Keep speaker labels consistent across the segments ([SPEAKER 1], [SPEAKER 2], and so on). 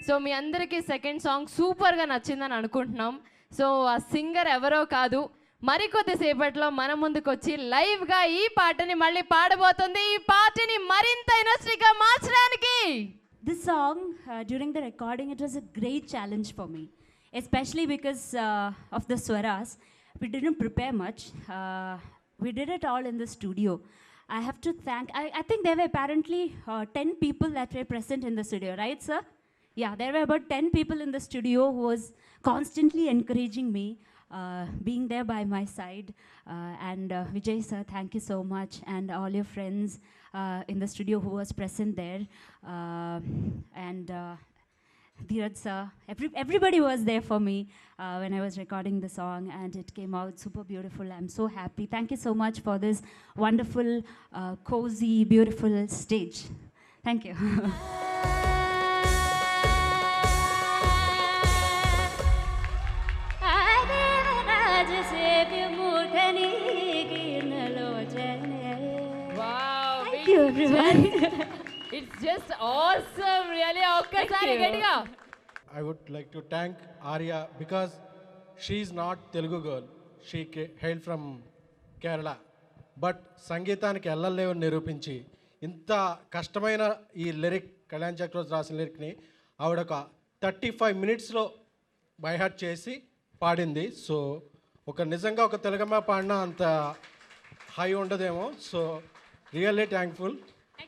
[SPEAKER 1] So మీ అందరికీ second song సూపర్గా నచ్చిందని అనుకుంటున్నాం. సో ఆ సింగర్ ఎవరో కాదు, మరికొద్దిసేపట్లో మన ముందుకు వచ్చి లైవ్గా ఈ పాటని మళ్ళీ పాడబోతుంది. ఈ పాటని మరింత ఇండస్ట్రీగా మార్చడానికి.
[SPEAKER 2] This song, during the recording, it was a great challenge for me, especially because of the swaras. We didn't prepare much. We did it all in the studio. I have to thank, I think there were apparently 10 people that were present in the studio, right, sir? Yeah, there were about 10 people in the studio who was constantly encouraging me, being there by my side. And Vijay sir, thank you so much. And all your friends in the studio who was present there. And Dheeraj sir, everybody was there for me when I was recording the song, and it came out super beautiful. I'm so happy. Thank you so much for this wonderful, cozy, beautiful stage. Thank you.
[SPEAKER 1] Wow,
[SPEAKER 2] Thank you, everyone.
[SPEAKER 1] It's just awesome, really. ఒక్కసారి గట్టిగా.
[SPEAKER 3] I would like to thank Arya because she is not Telugu girl. She hailed from Kerala. But సంగీతానికి ఎల్లలేవని నిరూపించి ఇంత కష్టమైన ఈ lyric Kalyan చక్రవర్తి రాసిన లిరిక్ని ఆవిడ ఒక 35 మినిట్స్లో బైహార్ట్ చేసి పాడింది. సో నిజంగా ఒక తెలుగమ్మ పాడినా అంత హై ఉండదేమో. So really thankful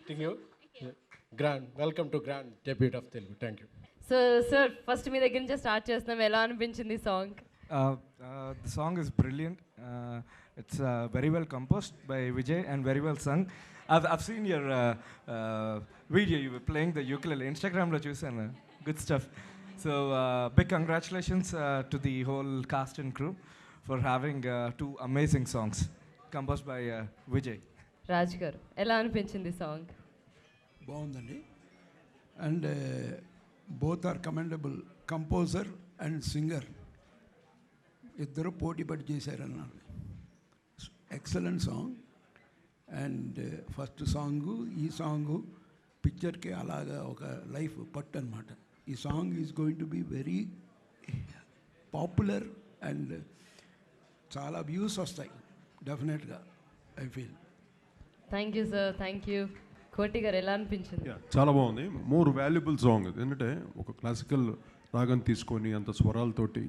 [SPEAKER 3] to you. Grand welcome to grand debut of Telugu. Thank you.
[SPEAKER 1] So sir first మీ దగ్గర నుంచి స్టార్ట్ చేస్తున్నాం. ఎలా అనిపించింది song?
[SPEAKER 4] The song is brilliant. It's very well composed by Vijay and very well sung. I've seen your video. You were playing the ukulele. Instagram lo chusana. Good stuff. So big congratulations to the whole cast and crew for having two amazing songs composed by Vijay.
[SPEAKER 1] Raj garu ఎలా అనిపించింది song?
[SPEAKER 5] బాగుందండి. And both are commendable. Composer and singer ఇద్దరు పోటీ పడి చేశారన్నారు. Excellent song. And first song ఈ song పిక్చర్కి అలాగా ఒక లైఫ్ పట్టు అనమాట. ఈ song is going to be very popular and చాలా వ్యూస్ వస్తాయి డెఫినెట్గా, I feel.
[SPEAKER 1] Thank you sir, thank you. Koti garu ఎలా అనిపించింది?
[SPEAKER 6] చాలా బాగుంది. More valuable song. ఎందుకంటే ఒక క్లాసికల్ రాగం తీసుకొని అంత స్వరాలతోటి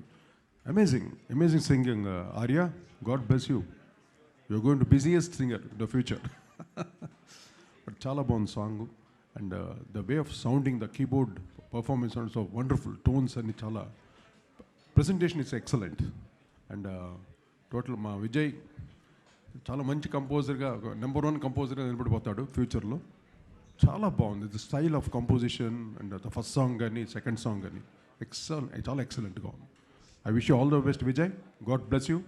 [SPEAKER 6] amazing singing. Arya, God bless you. You're going to busiest singer in the future. But చాలా బాగుంది song. And the way of sounding, the keyboard performance also wonderful. Tones అన్ని చాలా, presentation is excellent. And total మా విజయ్ చాలా మంచి కంపోజర్గా, number 1 కంపోజర్గా నిలబడిపోతాడు ఫ్యూచర్లో. చాలా బాగుంది the style of composition. And the first song కానీ సెకండ్ సాంగ్ కానీ చాలా ఎక్సలెంట్గా ఉంది. I wish you all the best Vijay. God bless you.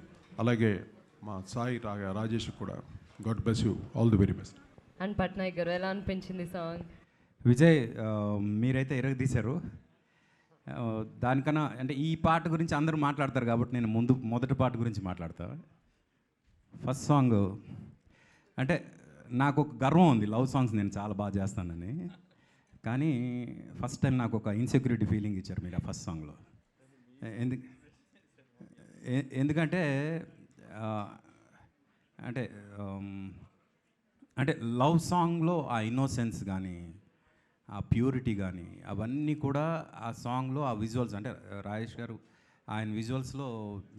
[SPEAKER 6] అలాగే మా సాయి రాజేష్ కూడా God bless you. All the very best.
[SPEAKER 1] And Patnaik గారు ఎలా అనిపించింది సాంగ్?
[SPEAKER 7] విజయ్, మీరైతే ఎరగదీశారు. దానికన్నా అంటే ఈ పాట గురించి అందరూ మాట్లాడతారు కాబట్టి నేను మొదటి పాట గురించి మాట్లాడతా. ఫస్ట్ సాంగ్ అంటే నాకు ఒక గర్వం ఉంది, లవ్ సాంగ్స్ నేను చాలా బాగా చేస్తానని. కానీ ఫస్ట్ టైం నాకు ఒక ఇన్సెక్యూరిటీ ఫీలింగ్ ఇచ్చారు మీరు ఆ ఫస్ట్ సాంగ్లో. ఎందుకంటే అంటే లవ్ సాంగ్లో ఆ ఇన్నోసెన్స్ కానీ ఆ ప్యూరిటీ కానీ అవన్నీ కూడా ఆ సాంగ్లో ఆ విజువల్స్, అంటే రాజేష్ గారు ఆయన విజువల్స్లో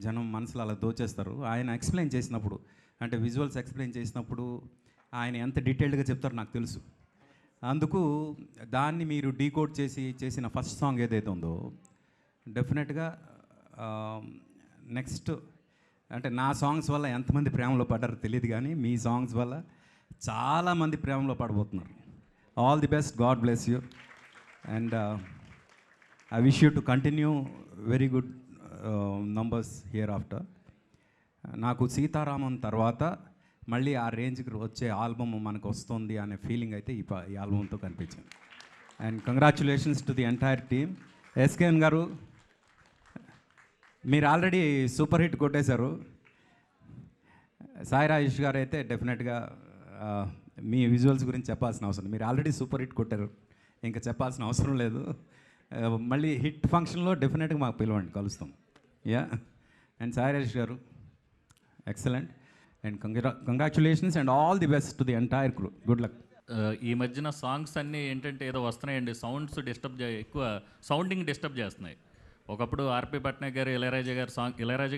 [SPEAKER 7] జనం మనసులో అలా దోచేస్తారు. ఆయన ఎక్స్ప్లెయిన్ చేసినప్పుడు, అంటే విజువల్స్ ఎక్స్ప్లెయిన్ చేసినప్పుడు ఆయన ఎంత డీటెయిల్డ్గా చెప్తారో నాకు తెలుసు. అందుకు దాన్ని మీరు డీకోడ్ చేసిన ఫస్ట్ సాంగ్ ఏదైతే ఉందో డెఫినెట్గా నెక్స్ట్, అంటే నా సాంగ్స్ వల్ల ఎంతమంది ప్రేమలో పడ్డారో తెలియదు కానీ మీ సాంగ్స్ వల్ల చాలామంది ప్రేమలో పడబోతున్నారు. All the best. God bless you. And I wish you to continue very good numbers hereafter. నాకు సీతారామన్ తర్వాత మళ్ళీ ఆ రేంజ్కి వచ్చే ఆల్బమ్ మనకు వస్తుంది అనే ఫీలింగ్ అయితే ఈ ఆల్బమ్తో కనిపించింది. And congratulations to the entire team. SKN గారు, మీరు ఆల్రెడీ సూపర్ హిట్ కొట్టేశారు. సాయి రాజేష్ గారు అయితే డెఫినెట్గా మీ విజువల్స్ గురించి చెప్పాల్సిన అవసరం, మీరు ఆల్రెడీ సూపర్ హిట్ కొట్టారు, ఇంకా చెప్పాల్సిన అవసరం లేదు. మళ్ళీ హిట్ ఫంక్షన్లో డెఫినెట్గా మాకు పిలవండి, కలుస్తాం. యా. అండ్ సాయిరాజ్ గారు excellent, and congratulations and all the best to the entire crew. Good luck.
[SPEAKER 8] ఈ మధ్యన సాంగ్స్ అన్నీ ఏంటంటే ఏదో వస్తున్నాయండి, సౌండ్స్ ఎక్కువ సౌండింగ్ డిస్టర్బ్ చేస్తున్నాయి. ఒకప్పుడు ఆర్పి పట్నాయక్ గారు, ఇళయరాజా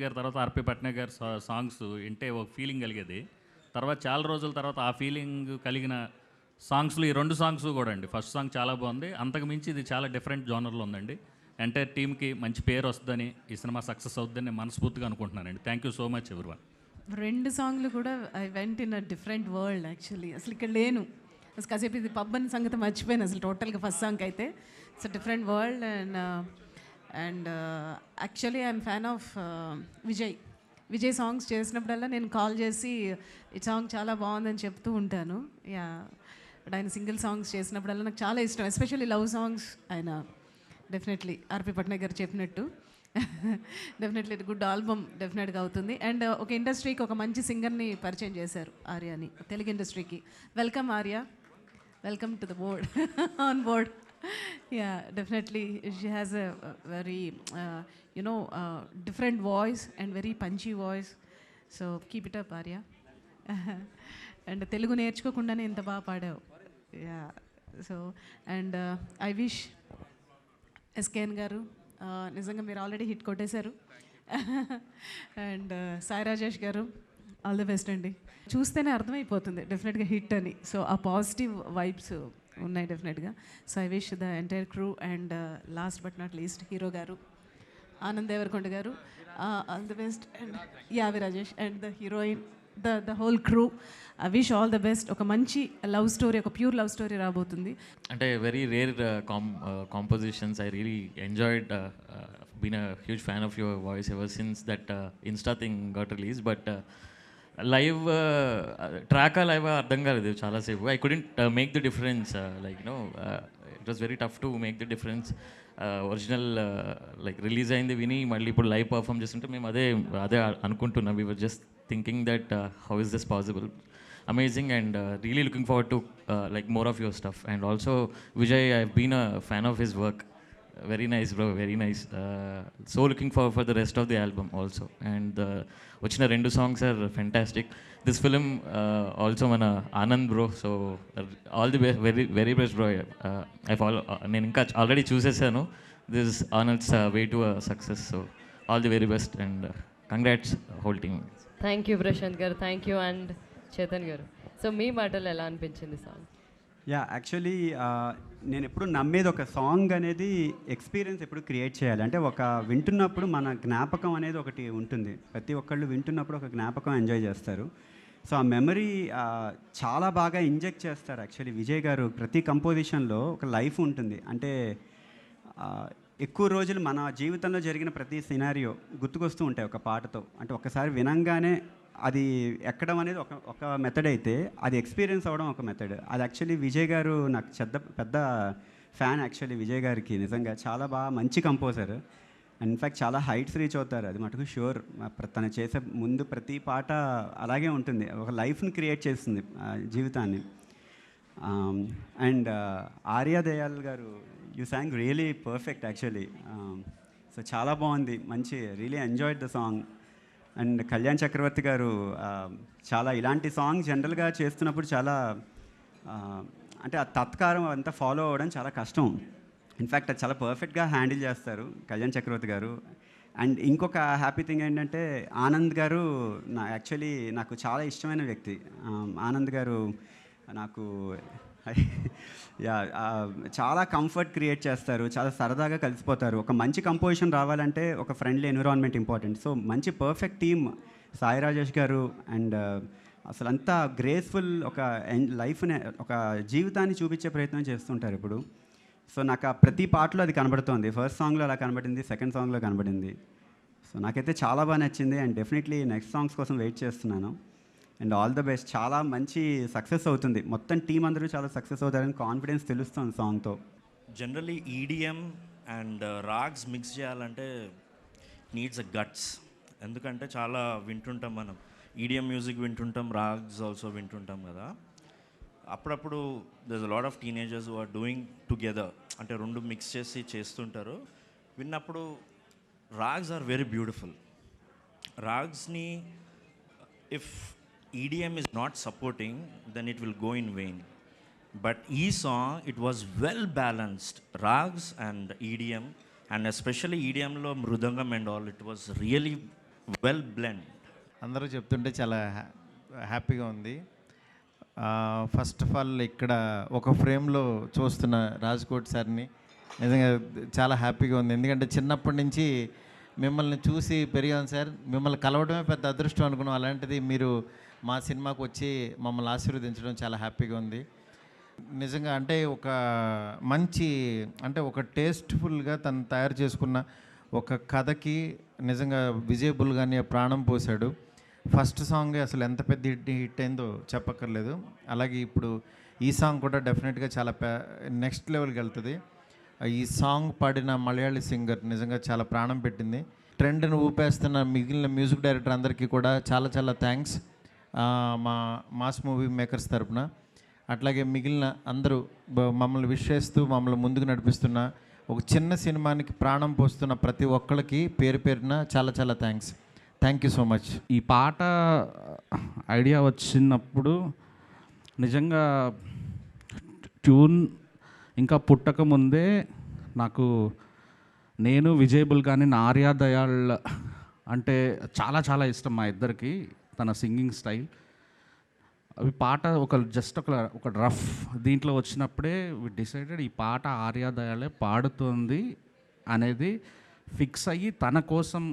[SPEAKER 8] గారి తర్వాత ఆర్పి పట్నాయక్ గారి సాంగ్స్ వింటే ఒక ఫీలింగ్ కలిగేది. తర్వాత చాలా రోజుల తర్వాత ఆ ఫీలింగ్ కలిగిన సాంగ్స్లో ఈ 2 సాంగ్స్ కూడా అండి. ఫస్ట్ సాంగ్ చాలా బాగుంది, అంతకు మించి ఇది చాలా డిఫరెంట్ జోనర్లో ఉందండి. ఎంటైర్ టీమ్కి మంచి పేరు వస్తుందని, ఈ సినిమా సక్సెస్ అవుతుందని నేను మనస్ఫూర్తిగా అనుకుంటున్నానండి. Thank you so much everyone.
[SPEAKER 9] 2 సాంగ్లు కూడా I went in a different world actually. అసలు ఇక్కడ లేను, అసలు కాసేపు ఇది పబ్ అని సంగతి మర్చిపోయాను అసలు టోటల్గా. ఫస్ట్ సాంగ్ అయితే it's a different world. And actually I'm fan of Vijay songs చేసినప్పుడల్లా నేను కాల్ చేసి ఈ సాంగ్ చాలా బాగుందని చెప్తూ ఉంటాను. యా, బట్ ఆయన సింగిల్ సాంగ్స్ చేసినప్పుడల్లా నాకు చాలా ఇష్టం, ఎస్పెషల్లీ లవ్ సాంగ్స్. ఆయన డెఫినెట్లీ ఆర్పి పట్నాయక్ గారు చెప్పినట్టు డెఫినెట్లీ గుడ్ ఆల్బమ్ డెఫినెట్గా అవుతుంది. అండ్ ఒక ఇండస్ట్రీకి ఒక మంచి సింగర్ని పరిచయం చేశారు ఆర్యాని, తెలుగు ఇండస్ట్రీకి. Welcome Arya, welcome to the board, on board. Yeah, definitely she has a very different voice and very punchy voice, so keep it up Arya. And Telugu నేర్చుకోకుండానే ఇంత బాగా పాడావు. Yeah, so and I wish SKN గారు నిజంగా మీరు already hit కొట్టేశారు. And Sai Rajesh గారు all the best అండి. చూస్తేనే అర్థమైపోతుంది డెఫినెట్గా హిట్ అని. సో ఆ పాజిటివ్ వైబ్స్ ఉన్నాయి డెఫినెట్గా. So I wish the entire crew and last but not least hero గారు Anand Devarakonda garu all the best. And యావి Rajesh and the heroine, the whole crew, I wish all the best. ఒక మంచి love story, ఒక pure love story రాబోతుంది.
[SPEAKER 8] అంటే very rare compositions. I really enjoyed, been a huge fan of your voice ever since that insta thing got release. But live track live అర్థం కాలేదు చాలాసేపు. I couldn't make the difference, like it was very tough to make the difference. Original like release అయింది విని మళ్ళీ ఇప్పుడు live perform చేస్తుంటే మేము అదే అనుకుంటున్నాం. We were just thinking that how is this possible. Amazing, and really looking forward to like more of your stuff. And also Vijay, I've been a fan of his work. Very nice bro, very nice. So looking forward for the rest of the album also. And vachina 2 songs are fantastic. This film also mana Anand bro, so all the best, very best bro. I follow nenu inka already chusesanu. This is Anand's way to a success, so all the very best and congrats whole team.
[SPEAKER 1] Thank you Prashanth garu, thank you. And Chetan గారు, so మీ మాటలు ఎలా అనిపించింది song?
[SPEAKER 10] Yeah, actually నేను ఎప్పుడు నమ్మేది ఒక song అనేది experience ఎప్పుడు క్రియేట్ చేయాలి. అంటే ఒక వింటున్నప్పుడు మన జ్ఞాపకం అనేది ఒకటి ఉంటుంది. ప్రతి ఒక్కళ్ళు వింటున్నప్పుడు ఒక జ్ఞాపకం ఎంజాయ్ చేస్తారు. సో ఆ మెమరీ చాలా బాగా ఇంజెక్ట్ చేస్తారు. యాక్చువల్లీ విజయ్ గారు ప్రతి కంపోజిషన్లో ఒక లైఫ్ ఉంటుంది. అంటే ఎక్కువ రోజులు మన జీవితంలో జరిగిన ప్రతి సినారియో గుర్తుకొస్తూ ఉంటాయి ఒక పాటతో. అంటే ఒకసారి వినంగానే అది ఎక్కడం అనేది ఒక మెథడ్ అయితే, అది ఎక్స్పీరియన్స్ అవ్వడం ఒక మెథడ్. అది యాక్చువల్లీ విజయ్ గారు నాకు పెద్ద ఫ్యాన్ యాక్చువల్లీ విజయ్ గారికి. నిజంగా చాలా బాగా మంచి కంపోజర్. అండ్ ఇన్ఫ్యాక్ట్ చాలా హైట్స్ రీచ్ అవుతారు, అది మటుకు షూర్. తను చేసే ముందు ప్రతి పాట అలాగే ఉంటుంది, ఒక లైఫ్ని క్రియేట్ చేస్తుంది జీవితాన్ని. And Arya Dayal garu, you song really perfect actually. So చాలా బాగుంది, మంచి, really enjoyed the song. And Kalyan Chakravarthy garu చాలా ఇలాంటి సాంగ్ జనరల్గా చేస్తున్నప్పుడు చాలా అంటే ఆ తత్కారం అంతా ఫాలో అవ్వడం చాలా కష్టం. ఇన్ఫ్యాక్ట్ అది చాలా పర్ఫెక్ట్గా హ్యాండిల్ చేస్తారు కళ్యాణ్ చక్రవర్తి గారు. అండ్ ఇంకొక హ్యాపీ థింగ్ ఏంటంటే ఆనంద్ గారు యాక్చువల్లీ నాకు చాలా ఇష్టమైన వ్యక్తి. ఆనంద్ గారు నాకు చాలా కంఫర్ట్ క్రియేట్ చేస్తారు, చాలా సరదాగా కలిసిపోతారు. ఒక మంచి కంపోజిషన్ రావాలంటే ఒక ఫ్రెండ్లీ ఎన్విరాన్మెంట్ ఇంపార్టెంట్. సో మంచి పర్ఫెక్ట్ టీమ్ సాయి రాజేష్ గారు. అండ్ అసలు అంతా గ్రేస్ఫుల్, ఒక లైఫ్ని, ఒక జీవితాన్ని చూపించే ప్రయత్నం చేస్తుంటారు ఇప్పుడు. సో నాకు ప్రతి పాటలో అది కనబడుతోంది. ఫస్ట్ సాంగ్లో అలా కనబడింది, సెకండ్ సాంగ్లో కనబడింది. సో నాకైతే చాలా బాగా నచ్చింది. అండ్ డెఫినెట్లీ నెక్స్ట్ సాంగ్స్ కోసం వెయిట్ చేస్తున్నాను. And all the best. చాలా మంచి సక్సెస్ అవుతుంది, మొత్తం టీం అందరూ చాలా సక్సెస్ అవుతారని కాన్ఫిడెన్స్ తెలుస్తుంది సాంగ్తో.
[SPEAKER 11] Generally EDM and raags mix చేయాలంటే నీడ్స్ అ గట్స్. ఎందుకంటే చాలా వింటుంటాం మనం, ఈడిఎం మ్యూజిక్ వింటుంటాం, రాగ్స్ ఆల్సో వింటుంటాం కదా. అప్పుడప్పుడు there's a lot of teenagers who are doing together, అంటే రెండు మిక్స్ చేసి చేస్తుంటారు. విన్నప్పుడు రాగ్స్ ఆర్ వెరీ బ్యూటిఫుల్. రాగ్స్ని if EDM is not supporting then it will go in vain. But ఈ song it was well balanced, raags and EDM, and especially ఈడిఎంలో mridangam and all, it was really well blend.
[SPEAKER 12] అందరూ చెప్తుంటే చాలా హ్యాపీగా ఉంది. First of all ఇక్కడ ఒక ఫ్రేమ్లో చూస్తున్న రాజ్కోట్ సార్ని నిజంగా చాలా హ్యాపీగా ఉంది. ఎందుకంటే చిన్నప్పటి నుంచి మిమ్మల్ని చూసి పెరిగాను సార్, మిమ్మల్ని కలవడమే పెద్ద అదృష్టం అనుకున్నాం. అలాంటిది మీరు మా సినిమాకు వచ్చి మమ్మల్ని ఆశీర్వదించడం చాలా హ్యాపీగా ఉంది. నిజంగా అంటే ఒక మంచి అంటే ఒక టేస్ట్ఫుల్గా తను తయారు చేసుకున్న ఒక కథకి నిజంగా విజయబుల్ కానీ ప్రాణం పోసాడు. ఫస్ట్ సాంగ్ అసలు ఎంత పెద్ద హిట్ అయిందో చెప్పక్కర్లేదు. అలాగే ఇప్పుడు ఈ సాంగ్ కూడా డెఫినెట్గా చాలా నెక్స్ట్ లెవెల్కి వెళ్తుంది. ఈ సాంగ్ పాడిన మలయాళీ సింగర్ నిజంగా చాలా ప్రాణం పెట్టింది. ట్రెండ్ని ఊపేస్తున్న మిగిలిన మ్యూజిక్ డైరెక్టర్ అందరికీ కూడా చాలా చాలా థ్యాంక్స్ మా మాస్ మూవీ మేకర్స్ తరపున. అట్లాగే మిగిలిన అందరూ మమ్మల్ని విష్ చేస్తూ మమ్మల్ని ముందుకు నడిపిస్తున్న ఒక చిన్న సినిమానికి ప్రాణం పోస్తున్న ప్రతి ఒక్కరికి పేరు పేరున చాలా చాలా thanks. Thank you so much.
[SPEAKER 13] ఈ పాట ఐడియా వచ్చినప్పుడు నిజంగా ట్యూన్ ఇంకా పుట్టక ముందే నాకు నేను విజయబుల్ కానీ ఆర్యా దయాళ్ అంటే చాలా చాలా ఇష్టం మా ఇద్దరికి, తన సింగింగ్ స్టైల్. అవి పాట జస్ట్ ఒక రఫ్ దీంట్లో వచ్చినప్పుడే డిసైడెడ్ ఈ పాట ఆర్యా దయాళే పాడుతుంది అనేది ఫిక్స్ అయ్యి తన కోసం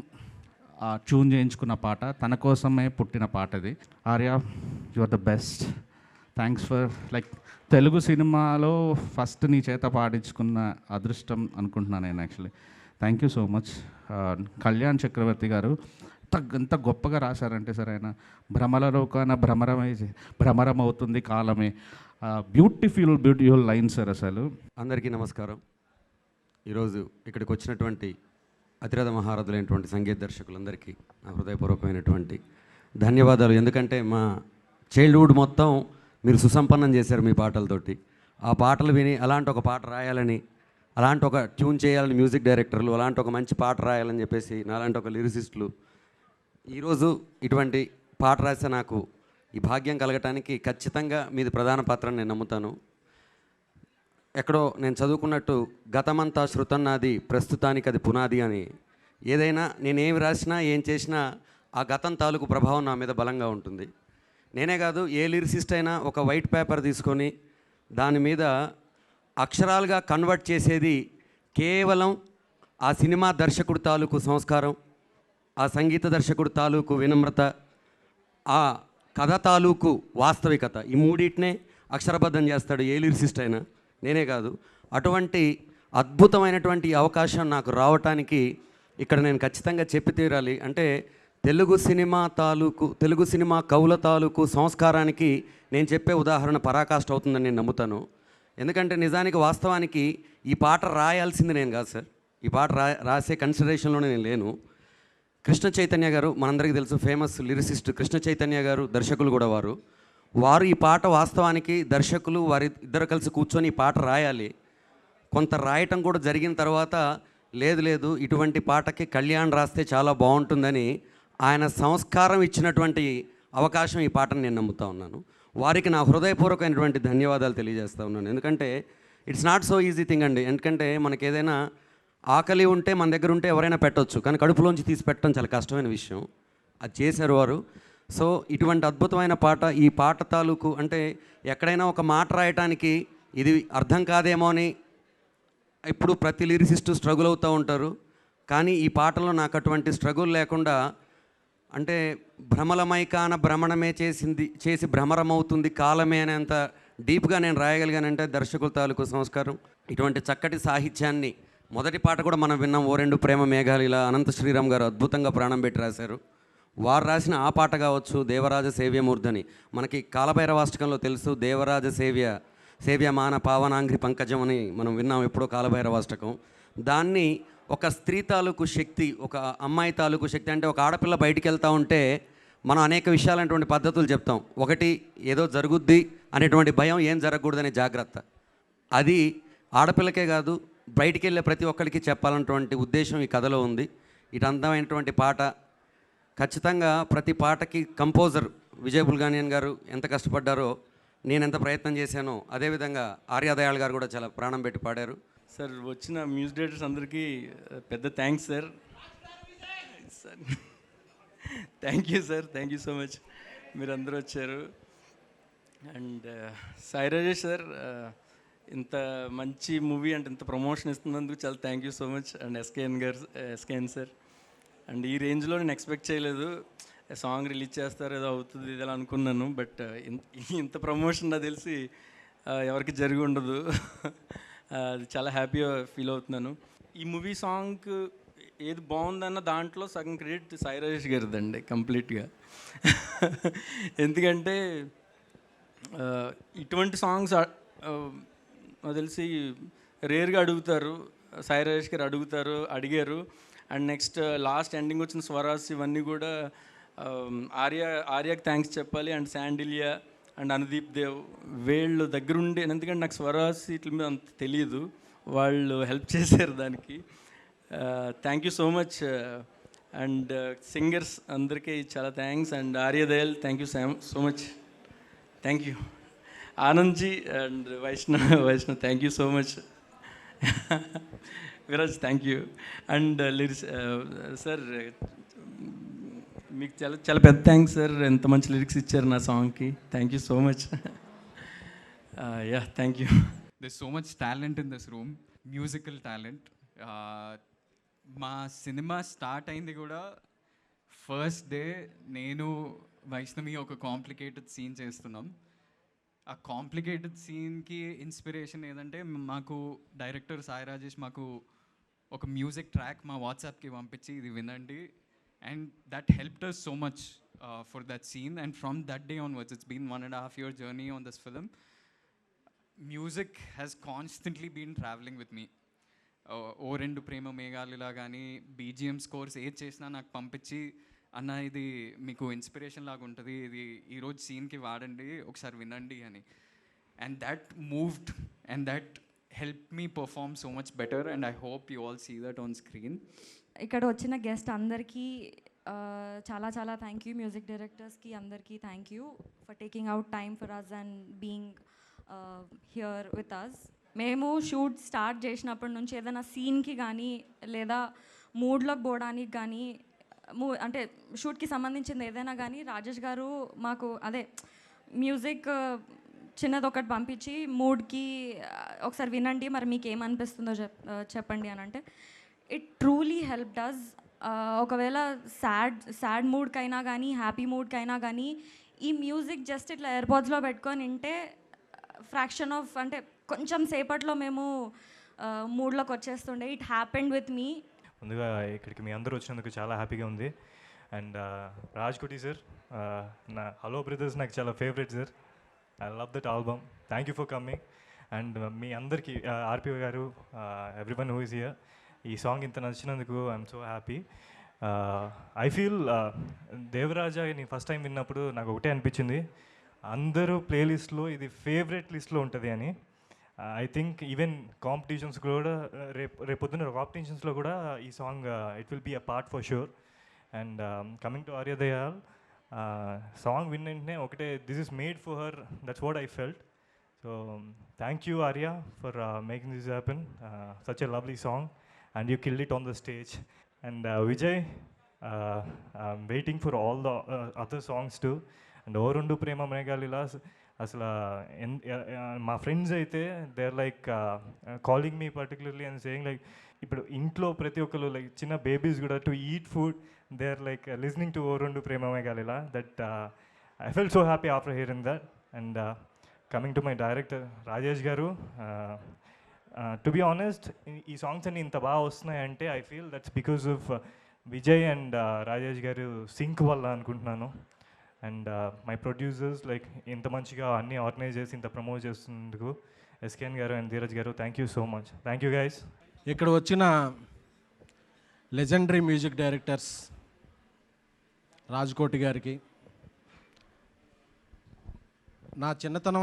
[SPEAKER 13] ట్యూన్ చేయించుకున్న పాట, తన కోసమే పుట్టిన పాట ఇది. Arya, you are the best. Thanks for like Telugu సినిమాలో ఫస్ట్ నీ చేత పాడించుకున్న అదృష్టం అనుకుంటున్నాను నేను actually. Thank you so much. Kalyan Chakravarthy garu ఎంత గొప్పగా రాశారంటే సార్, ఆయన భ్రమలలోకాన భ్రమరం అవుతుంది కాలమే. బ్యూటిఫుల్ లైన్ సార్ అసలు.
[SPEAKER 14] అందరికీ నమస్కారం. ఈరోజు ఇక్కడికి వచ్చినటువంటి అతిరథ మహారథులైనటువంటి సంగీత దర్శకులందరికీ నా హృదయపూర్వకమైనటువంటి ధన్యవాదాలు. ఎందుకంటే మా చైల్డ్హుడ్ మొత్తం మీరు సుసంపన్నం చేశారు మీ పాటలతోటి. ఆ పాటలు విని అలాంటి ఒక పాట రాయాలని, అలాంటి ఒక ట్యూన్ చేయాలని మ్యూజిక్ డైరెక్టర్లు, అలాంటి ఒక మంచి పాట రాయాలని చెప్పేసి నాలాంటి ఒక లిరిసిస్టులు ఈరోజు ఇటువంటి పాట రాసే నాకు ఈ భాగ్యం కలగటానికి ఖచ్చితంగా మీది ప్రధాన పాత్ర నేను నమ్ముతాను. ఎక్కడో నేను చదువుకున్నట్టు గతమంతా శృతన్నాది ప్రస్తుతానికి అది పునాది అని. ఏదైనా నేనేమి రాసినా ఏం చేసినా ఆ గతం తాలూకు ప్రభావం నా మీద బలంగా ఉంటుంది. నేనే కాదు, ఏ లిరిసిస్ట్ అయినా ఒక వైట్ పేపర్ తీసుకొని దాని మీద అక్షరాలుగా కన్వర్ట్ చేసేది కేవలం ఆ సినిమా దర్శకుడు తాలూకు సంస్కారం, ఆ సంగీత దర్శకుడు తాలూకు వినమ్రత, ఆ కథ తాలూకు వాస్తవికత. ఈ మూడింటినే అక్షరబద్ధం చేస్తాడు ఏ లిరిసిస్ట్ అయినా, నేనే కాదు. అటువంటి అద్భుతమైనటువంటి అవకాశం నాకు రావటానికి ఇక్కడ నేను ఖచ్చితంగా చెప్పి తీరాలి. అంటే తెలుగు సినిమా కవుల తాలూకు సంస్కారానికి నేను చెప్పే ఉదాహరణ పరాకాష్ట అవుతుందని నేను నమ్ముతాను. ఎందుకంటే నిజానికి వాస్తవానికి ఈ పాట రాయాల్సింది నేను కాదు సార్, ఈ పాట రాసే కన్సిడరేషన్లోనే నేను లేను. కృష్ణ చైతన్య గారు మనందరికీ తెలుసు, ఫేమస్ లిరిసిస్ట్ కృష్ణ చైతన్య గారు, దర్శకులు కూడా వారు ఈ పాట వాస్తవానికి దర్శకులు వారి ఇద్దరు కలిసి కూర్చొని ఈ పాట రాయాలి. కొంత రాయటం కూడా జరిగిన తర్వాత లేదు ఇటువంటి పాటకి కళ్యాణ్ రాస్తే చాలా బాగుంటుందని ఆయన సంస్కారం ఇచ్చినటువంటి అవకాశం ఈ పాటను నేను నమ్ముతా ఉన్నాను. వారికి నా హృదయపూర్వకమైనటువంటి ధన్యవాదాలు తెలియజేస్తూ ఉన్నాను. ఎందుకంటే it's not so easy thing అండి. ఎందుకంటే మనకి ఏదైనా ఆకలి ఉంటే మన దగ్గర ఉంటే ఎవరైనా పెట్టవచ్చు, కానీ కడుపులోంచి తీసి పెట్టడం చాలా కష్టమైన విషయం. అది చేశారు వారు. సో ఇటువంటి అద్భుతమైన పాట, ఈ పాట తాలూకు అంటే ఎక్కడైనా ఒక మాట రాయటానికి ఇది అర్థం కాదేమో అని ఇప్పుడు ప్రతి లిరిసిస్టు స్ట్రగుల్ అవుతూ ఉంటారు. కానీ ఈ పాటలో నాకు అటువంటి స్ట్రగుల్ లేకుండా, అంటే భ్రమలమైకాన భ్రమణమే చేసి భ్రమరమవుతుంది కాలమే అనేంత డీప్గా నేను రాయగలిగానంటే దర్శకుల తాలూకు సంస్కారం. ఇటువంటి చక్కటి సాహిత్యాన్ని మొదటి పాట కూడా మనం విన్నాం, ఓ రెండు ప్రేమ మేఘాలు, ఇలా అనంత శ్రీరామ్ గారు అద్భుతంగా ప్రాణం పెట్టి రాశారు. వారు రాసిన ఆ పాట కావచ్చు, దేవరాజ సేవ్యమూర్ధని, మనకి కాలభైరవాష్టకంలో తెలుసు, దేవరాజ సేవ్య మాన పావనాంగ్రి పంకజం అని మనం విన్నాం ఎప్పుడో కాలభైరవాష్టకం. దాన్ని ఒక స్త్రీ తాలూకు శక్తి, ఒక అమ్మాయి తాలూకు శక్తి, అంటే ఒక ఆడపిల్ల బయటికి వెళ్తూ ఉంటే మనం అనేక విషయాలైనటువంటి పద్ధతులు చెప్తాం. ఒకటి ఏదో జరుగుద్ది అనేటువంటి భయం, ఏం జరగకూడదనే జాగ్రత్త. అది ఆడపిల్లకే కాదు, బయటికి వెళ్ళే ప్రతి ఒక్కరికి చెప్పాలన్నటువంటి ఉద్దేశం ఈ కథలో ఉంది. ఇటు అందమైనటువంటి పాట, ఖచ్చితంగా ప్రతి పాటకి కంపోజర్ విజయ్ బుల్గానియన్ గారు ఎంత కష్టపడ్డారో, నేను ఎంత ప్రయత్నం చేశానో, అదేవిధంగా ఆర్యా దయాళ్ గారు కూడా చాలా ప్రాణం పెట్టి పాడారు.
[SPEAKER 15] సార్, వచ్చిన మ్యూజిక్ డైరెక్టర్స్ అందరికీ పెద్ద thanks sir. Thank you sir, thank you so much, మీరు అందరూ వచ్చారు. అండ్ సాయి రాజేష్ సార్, ఇంత మంచి మూవీ అంటే ఇంత ప్రమోషన్ ఇస్తున్నందుకు చాలా thank you so much. And SKN sir, and ఈ రేంజ్లో నేను ఎక్స్పెక్ట్ చేయలేదు. సాంగ్ రిలీజ్ చేస్తారు, ఏదో అవుతుంది ఇది అలా అనుకున్నాను. బట్ ఇంత ప్రమోషన్ నాకు తెలిసి ఎవరికి జరిగి ఉండదు. అది చాలా హ్యాపీగా ఫీల్ అవుతున్నాను. ఈ మూవీ సాంగ్ ఏది బాగుందన్న దాంట్లో సగం క్రెడిట్ సాయి రాజేష్ గారిదండి కంప్లీట్గా. ఎందుకంటే ఇటువంటి సాంగ్స్ నాకు తెలిసి రేర్గా అడుగుతారు. సాయి రాజేష్ గారు అడిగారు. అండ్ నెక్స్ట్ లాస్ట్ ఎండింగ్ వచ్చిన స్వరాస్ ఇవన్నీ కూడా ఆర్యాకి థ్యాంక్స్ చెప్పాలి. అండ్ శాండిలియా అండ్ అనుదీప్ దేవ్ వీళ్ళు దగ్గరుండి, ఎందుకంటే నాకు స్వరాస్ వీటి మీద అంత తెలియదు, వాళ్ళు హెల్ప్ చేశారు దానికి. Thank you so much. And singers అందరికీ చాలా thanks. And Arya Dayal, thank you so much. Thank you. Anandji and Vaishnav thank you so much. Viraj thank you. And lyrics sir, మీకు చాలా చాలా పెద్ద థ్యాంక్స్ సార్, ఎంత మంచి లిరిక్స్ ఇచ్చారు నా సాంగ్కి. Thank you so much. Yeah, thank you.
[SPEAKER 16] There's so much talent in this room, musical talent. మా సినిమా స్టార్ట్ అయింది కూడా ఫస్ట్ డే నేను వైష్ణవి ఒక కాంప్లికేటెడ్ సీన్ చేస్తున్నాం. ఆ కాంప్లికేటెడ్ సీన్కి ఇన్స్పిరేషన్ ఏదంటే, మాకు డైరెక్టర్ సాయి రాజేష్ మాకు ఒక మ్యూజిక్ ట్రాక్ మా వాట్సాప్కి పంపించి ఇది వినండి, and that helped us so much for that scene. And from that day onwards, it's been 1.5 year journey on this film. Music has constantly been traveling with me. ఓ రెండు ప్రేమ మేఘాలులా కానీ BGM scores ఏది చేసినా నాకు పంపించి, అన్న ఇది మీకు ఇన్స్పిరేషన్ లాగా ఉంటుంది, ఇది ఈరోజు సీన్కి వాడండి, ఒకసారి వినండి అని. And that moved and that help me perform so much better. And I hope you all see that on screen.
[SPEAKER 17] ఇక్కడ వచ్చిన గెస్ట్ అందరికీ చాలా చాలా థ్యాంక్ యూ. మ్యూజిక్ డైరెక్టర్స్కి అందరికీ thank you for taking out time for us and being here with us. మేము shoot start చేసినప్పటి నుంచి ఏదైనా సీన్కి కానీ లేదా మూడ్లోకి పోవడానికి కానీ అంటే షూట్కి సంబంధించింది ఏదైనా కానీ రాజేష్ గారు మాకు అదే మ్యూజిక్ చిన్నది ఒకటి పంపించి మూడ్కి ఒకసారి వినండి, మరి మీకు ఏమనిపిస్తుందో చెప్పండి అని అంటే ఇట్ ట్రూలీ హెల్ప్డ్ అస్. ఒకవేళ సాడ్ మూడ్కైనా కానీ హ్యాపీ మూడ్కైనా కానీ ఈ మ్యూజిక్ జస్ట్ ఇట్లా ఎయిర్పోడ్స్లో పెట్టుకొని వింటే ఫ్రాక్షన్ ఆఫ్ అంటే కొంచెం సేపట్లో మేము మూడ్లోకి వచ్చేస్తుండే. It happened with me.
[SPEAKER 18] ముందుగా ఇక్కడికి మీ అందరూ వచ్చినందుకు చాలా హ్యాపీగా ఉంది. అండ్ రాజ్ కోటి సార్, నా హలో బ్రదర్స్ నాకు చాలా favourite sir. I love that album. Thank you for coming. And మీ అందరికీ RPO garu, everyone who is here, ఈ సాంగ్ ఇంత నచ్చినందుకు I'm so happy. I feel దేవరాజని ఫస్ట్ టైం విన్నప్పుడు నాకు ఒకటే అనిపించింది, అందరూ ప్లేలిస్ట్లో ఇది ఫేవరెట్ లిస్ట్లో ఉంటుంది అని. ఐ థింక్ ఈవెన్ కాంపిటీషన్స్ కూడా రేపొద్దున కాంపిటీషన్స్లో కూడా ఈ song it will be a part for sure. And coming to Arya Dayal, song విన్న వెంటనే ఒకటే, this is made for her, that's what I felt. So thank you Arya for making this happen. Such a lovely song and you killed it on the stage. And Vijay, I'm waiting for all the other songs too. And Orundu Prema Megalila, asla my friends aithe they're like calling me particularly and saying like ippudu intlo prati okkalu like chinna babies kuda to eat food, they're like listening to Orundu Prema Megalila. That I felt so happy after hearing that. And coming to my director Rajesh garu, to be honest ఈ songs అన్ని ఇంత బాగా వస్తున్నాయంటే I feel that's because of Vijay and Rajesh గారు sync వల్ల అనుకుంటున్నాను. And my producers like ఇంత మంచిగా అన్నీ ఆర్గనైజ్ చేసి ఇంత ప్రమోట్ చేస్తున్నందుకు ఎస్కేఎన్ గారు అండ్ ధీరజ్ గారు thank you so much. Thank you guys.
[SPEAKER 3] ఇక్కడ వచ్చిన లెజెండరీ మ్యూజిక్ డైరెక్టర్స్ రాజ్కోటి గారికి, నా చిన్నతనం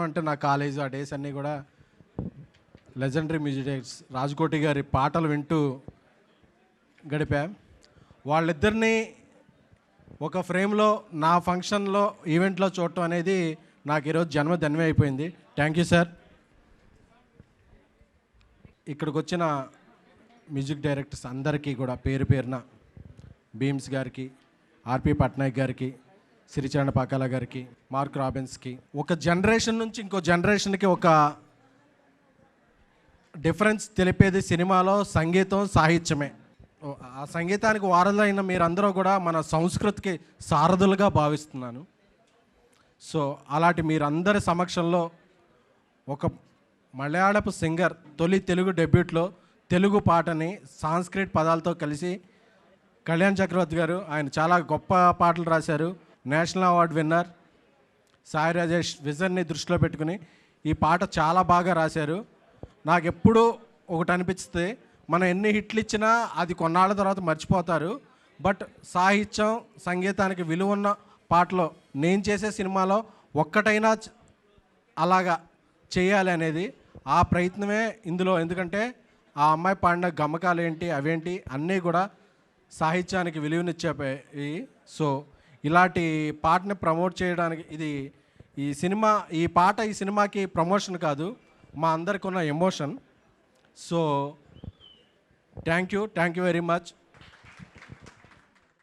[SPEAKER 3] అంటే నా కాలేజ్ ఆ డేస్ అన్నీ కూడా లెజెండరీ మ్యూజిక్ డైరెక్టర్స్ రాజ్కోటి గారి పాటలు వింటూ గడిపా. వాళ్ళిద్దరినీ ఒక ఫ్రేమ్లో నా ఫంక్షన్లో ఈవెంట్లో చూడటం అనేది నాకు ఈరోజు జన్మధన్యం అయిపోయింది. Thank you sir. ఇక్కడికి వచ్చిన మ్యూజిక్ డైరెక్టర్స్ అందరికీ కూడా పేరు పేరున బీమ్స్ గారికి, ఆర్పి పట్నాయక్ గారికి, సిరిచరణ పాకాల గారికి, మార్క్ రాబిన్స్కి, ఒక జనరేషన్ నుంచి ఇంకో జనరేషన్కి ఒక డిఫరెన్స్ తెలిపేది సినిమాలో సంగీతం, సాహిత్యమే. ఆ సంగీతానికి వారధులైన మీరందరూ కూడా మన సంస్కృతికి సారథులుగా భావిస్తున్నాను. సో అలాంటి మీరందరి సమక్షంలో ఒక మలయాళపు సింగర్ తొలి తెలుగు డెబ్యూట్లో తెలుగు పాటని సాంస్క్రిట్ పదాలతో కలిసి కళ్యాణ్ చక్రవర్తి గారు, ఆయన చాలా గొప్ప పాటలు రాశారు. National award winner Sai Rajesh విజన్ని దృష్టిలో పెట్టుకుని ఈ పాట చాలా బాగా రాశారు. నాకు ఎప్పుడూ ఒకటి అనిపిస్తుంది, మనం ఎన్ని హిట్లు ఇచ్చినా అది కొన్నాళ్ళ తర్వాత మర్చిపోతారు. బట్ సాహిత్యం, సంగీతానికి విలువ ఉన్న పాటలో నేను చేసే సినిమాలో ఒక్కటైనా అలాగా చేయాలి అనేది ఆ ప్రయత్నమే ఇందులో. ఎందుకంటే ఆ అమ్మాయి పాడిన గమకాలు ఏంటి, అవేంటి అన్నీ కూడా సాహిత్యానికి విలువనిచ్చేవి. సో ఇలాంటి పాటని ప్రమోట్ చేయడానికి ఈ పాట ఈ సినిమాకి ప్రమోషన్ కాదు, మా అందరికి ఉన్న emotion. So thank you very much.